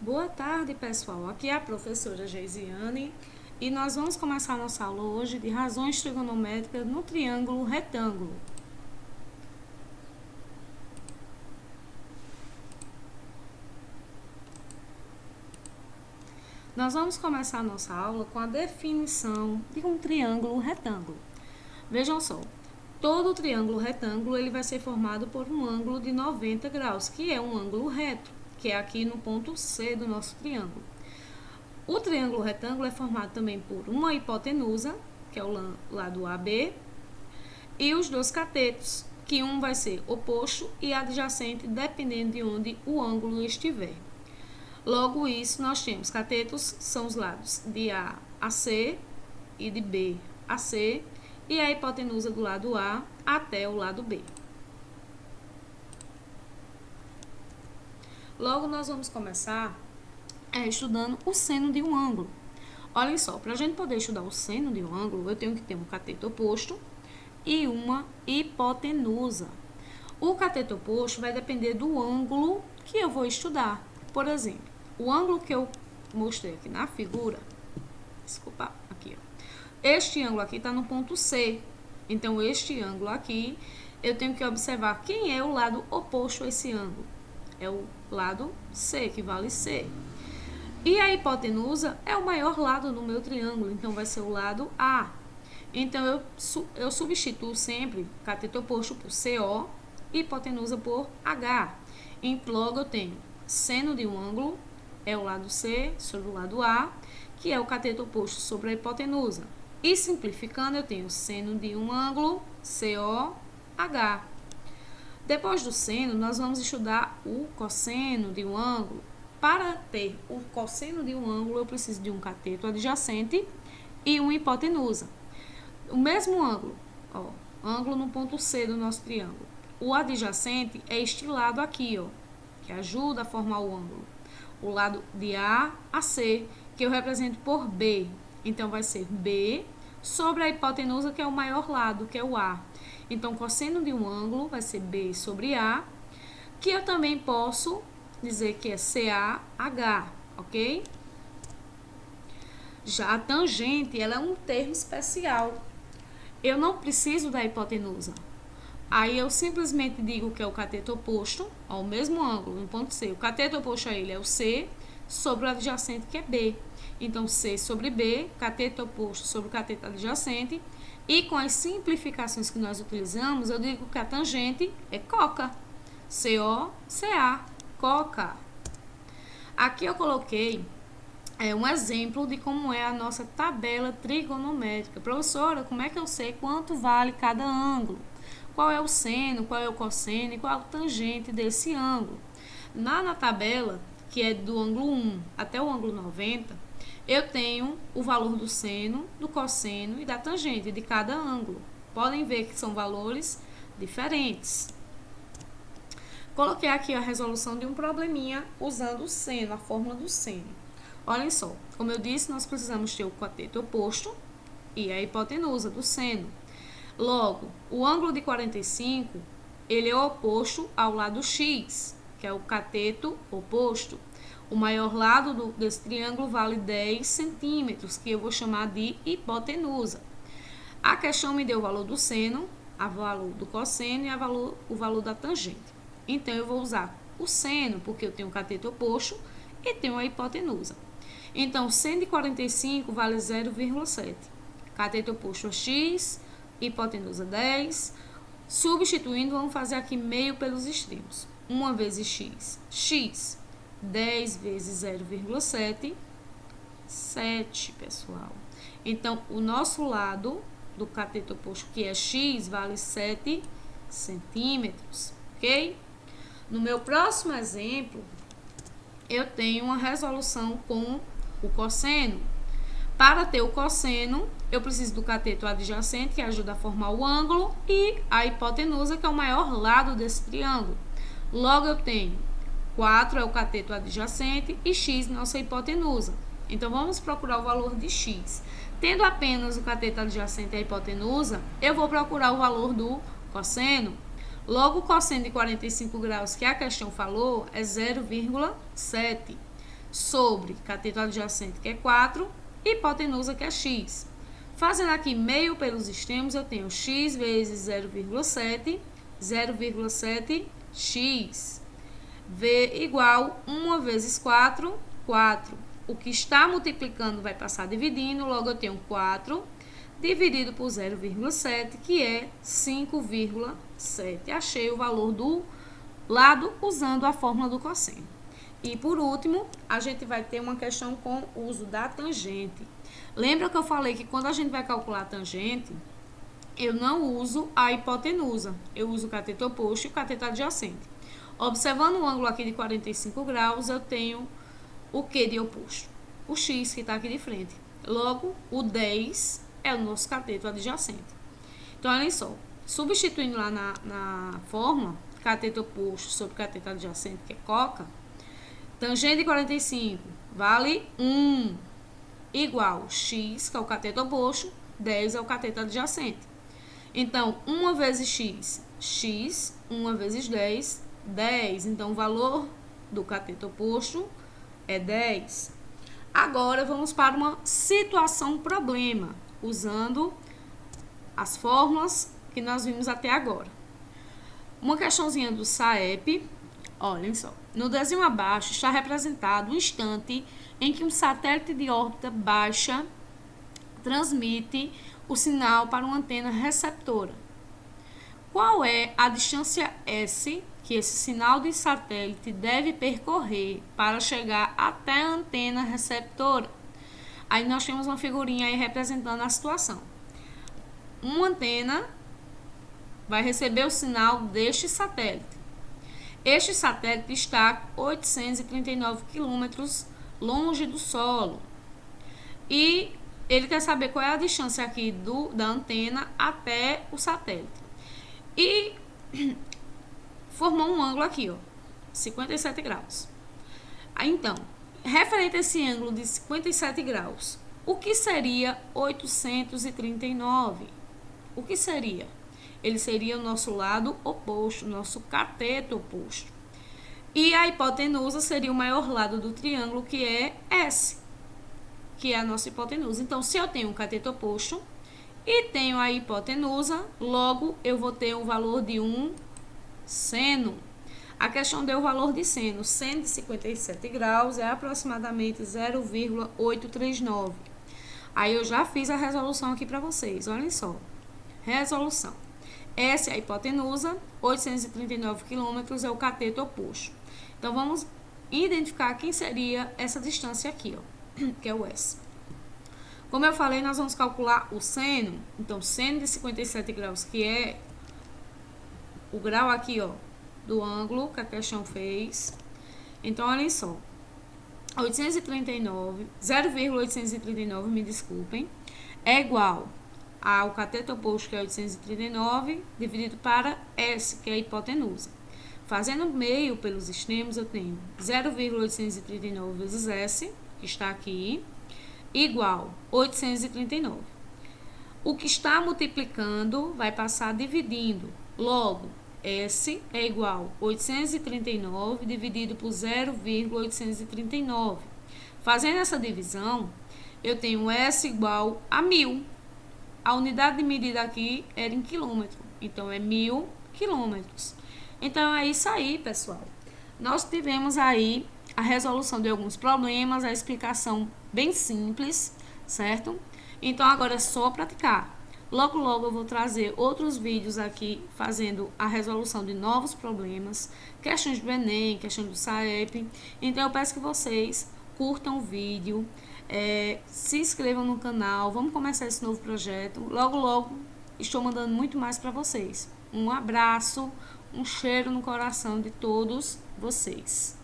Boa tarde, pessoal. Aqui é a professora Geisiane e nós vamos começar nossa aula hoje de razões trigonométricas no triângulo retângulo. Nós vamos começar nossa aula com a definição de um triângulo retângulo. Vejam só, todo triângulo retângulo ele vai ser formado por um ângulo de 90 graus, que é um ângulo reto, que é aqui no ponto C do nosso triângulo. O triângulo retângulo é formado também por uma hipotenusa, que é o lado AB, e os dois catetos, que um vai ser oposto e adjacente, dependendo de onde o ângulo estiver. Logo, isso nós temos catetos, são os lados de A a C e de B a C, e a hipotenusa do lado A até o lado B. Logo, nós vamos começar estudando o seno de um ângulo. Olhem só, para a gente poder estudar o seno de um ângulo, eu tenho que ter um cateto oposto e uma hipotenusa. O cateto oposto vai depender do ângulo que eu vou estudar. Por exemplo, o ângulo que eu mostrei aqui na figura, aqui, ó. Este ângulo aqui está no ponto C. Então, este ângulo aqui, eu tenho que observar quem é o lado oposto a esse ângulo. É o lado C, que vale C. E a hipotenusa é o maior lado do meu triângulo, então vai ser o lado A. Então, eu substituo sempre cateto oposto por CO e hipotenusa por H. Então, logo eu tenho seno de um ângulo, é o lado C sobre o lado A, que é o cateto oposto sobre a hipotenusa. E simplificando, eu tenho seno de um ângulo, COH. Depois do seno, nós vamos estudar o cosseno de um ângulo. Para ter o cosseno de um ângulo, eu preciso de um cateto adjacente e uma hipotenusa. O mesmo ângulo, ó, ângulo no ponto C do nosso triângulo. O adjacente é este lado aqui, ó, que ajuda a formar o ângulo. O lado de A a C, que eu represento por B. Então, vai ser B sobre a hipotenusa, que é o maior lado, que é o A. Então, cosseno de um ângulo vai ser B sobre A, que eu também posso dizer que é CAH, ok? Já a tangente, ela é um termo especial. Eu não preciso da hipotenusa. Aí eu simplesmente digo que é o cateto oposto ao mesmo ângulo, no ponto C. O cateto oposto a ele é o C sobre o adjacente, que é B. Então, C sobre B, cateto oposto sobre o cateto adjacente. E com as simplificações que nós utilizamos, eu digo que a tangente é coca. COCA, coca. Aqui eu coloquei um exemplo de como é a nossa tabela trigonométrica. Professora, como é que eu sei quanto vale cada ângulo? Qual é o seno, qual é o cosseno e qual é o tangente desse ângulo? Na tabela, que é do ângulo 1 até o ângulo 90, eu tenho o valor do seno, do cosseno e da tangente de cada ângulo. Podem ver que são valores diferentes. Coloquei aqui a resolução de um probleminha usando o seno, a fórmula do seno. Olhem só, como eu disse, nós precisamos ter o cateto oposto e a hipotenusa do seno. Logo, o ângulo de 45, ele é oposto ao lado X, que é o cateto oposto. O maior lado desse triângulo vale 10 centímetros, que eu vou chamar de hipotenusa. A questão me deu o valor do seno, o valor do cosseno e o valor da tangente. Então, eu vou usar o seno, porque eu tenho o cateto oposto e tenho a hipotenusa. Então, seno de 45 vale 0,7. Cateto oposto é X, hipotenusa 10. Substituindo, vamos fazer aqui meio pelos extremos. 1 vezes X. X, 10 vezes 0,7, 7, pessoal. Então, o nosso lado do cateto oposto, que é X, vale 7 centímetros, ok? No meu próximo exemplo, eu tenho uma resolução com o cosseno. Para ter o cosseno, eu preciso do cateto adjacente, que ajuda a formar o ângulo, e a hipotenusa, que é o maior lado desse triângulo. Logo, eu tenho 4 é o cateto adjacente e X nossa hipotenusa. Então, vamos procurar o valor de X. Tendo apenas o cateto adjacente e a hipotenusa, eu vou procurar o valor do cosseno. Logo, o cosseno de 45 graus, que a questão falou, é 0,7. sobre cateto adjacente, que é 4, e hipotenusa, que é x. Fazendo aqui meio pelos extremos, eu tenho x vezes 0,7, 0,7x. V igual 1 vezes 4, 4. O que está multiplicando vai passar dividindo, logo eu tenho 4 dividido por 0,7, que é 5,7. Achei o valor do lado usando a fórmula do cosseno. E por último, a gente vai ter uma questão com o uso da tangente. Lembra que eu falei que quando a gente vai calcular a tangente, eu não uso a hipotenusa, eu uso o cateto oposto e o cateto adjacente. Observando o ângulo aqui de 45 graus, eu tenho o que de oposto? O x, que está aqui de frente. Logo, o 10 é o nosso cateto adjacente. Então, olha só, substituindo lá na fórmula, cateto oposto sobre cateto adjacente, que é coca, tangente de 45 vale 1, igual x, que é o cateto oposto, 10 é o cateto adjacente. Então, 1 vezes x, x, 1 vezes 10, 10. Então, o valor do cateto oposto é 10. Agora, vamos para uma situação problema, usando as fórmulas que nós vimos até agora. Uma questãozinha do SAEP, olhem só. No desenho abaixo está representado o instante em que um satélite de órbita baixa transmite o sinal para uma antena receptora. Qual é a distância S que esse sinal de satélite deve percorrer para chegar até a antena receptora? Aí nós temos uma figurinha aí representando a situação. Uma antena vai receber o sinal deste satélite. Este satélite está a 839 quilômetros longe do solo. E ele quer saber qual é a distância aqui da antena até o satélite. E formou um ângulo aqui, ó, 57 graus. Então, referente a esse ângulo de 57 graus, o que seria 839? O que seria? Ele seria o nosso lado oposto, nosso cateto oposto. E a hipotenusa seria o maior lado do triângulo, que é S, que é a nossa hipotenusa. Então, se eu tenho um cateto oposto e tenho a hipotenusa, logo eu vou ter o valor de um seno. A questão deu o valor de seno. Seno de 57 graus é aproximadamente 0,839. Aí eu já fiz a resolução aqui para vocês. Olhem só. Resolução. S é a hipotenusa, 839 quilômetros é o cateto oposto. Então, vamos identificar quem seria essa distância aqui, ó, que é o S. Como eu falei, nós vamos calcular o seno. Então, seno de 57 graus, que é o grau aqui, ó, do ângulo que a questão fez. Então, olhem só. 0,839, me desculpem, é igual ao cateto oposto, que é 839, dividido para S, que é a hipotenusa. Fazendo meio pelos extremos, eu tenho 0,839 vezes S, que está aqui, igual 839. O que está multiplicando vai passar dividindo. Logo, S é igual a 839 dividido por 0,839. Fazendo essa divisão, eu tenho S igual a 1000. A unidade de medida aqui era em quilômetro, então é 1000 quilômetros. Então é isso aí, pessoal. Nós tivemos aí a resolução de alguns problemas, a explicação bem simples, certo? Então agora é só praticar. Logo, logo eu vou trazer outros vídeos aqui fazendo a resolução de novos problemas, questões do Enem, questões do SAEP. Então eu peço que vocês curtam o vídeo, se inscrevam no canal, vamos começar esse novo projeto. Logo, logo estou mandando muito mais para vocês. Um abraço, um cheiro no coração de todos vocês.